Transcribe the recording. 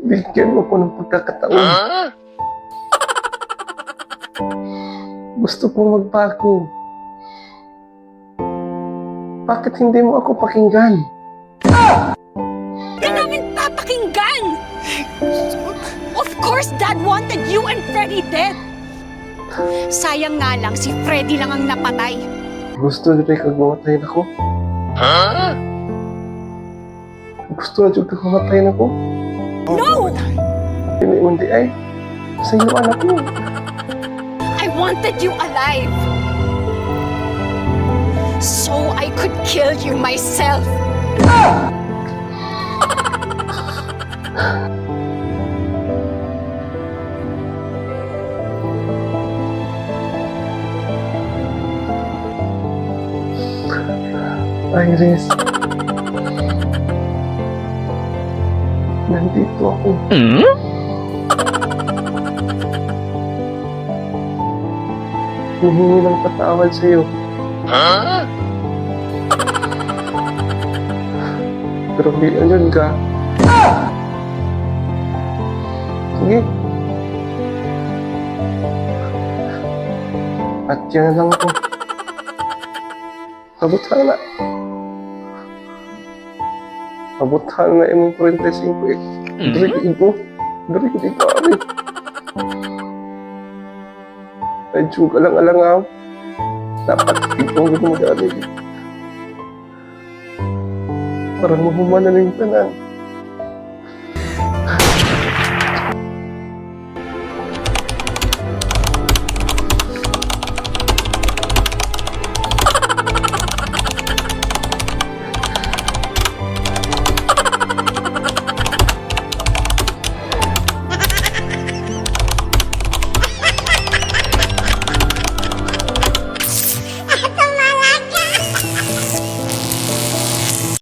Bigyan mo ko ng pagkakataon. Gusto kong magbago. Bakit hindi mo ako pakinggan? Di namin papakinggan! Of course, Dad wanted you and Freddy dead. Sayang nga lang, si Freddy lang ang napatay. Gusto nyo rin kagmamatay na ko? Gusto na dyan kagmamatay na ko? No! Hindi ay, sa iyo anak mo. I wanted you alive. So I could kill you myself. Iris, nandito ako. Humingi ng patawad sa'yo. Pero hindi andyan ka. Sige. At yan lang ako. Pabutan na. Pabutan na imong 45 eh. Dari ko. Dari ko dito kami. Medyo ka lang alangaw. Dapat ito ang gano'n mag-alig. Parang mahumana na yung tanan.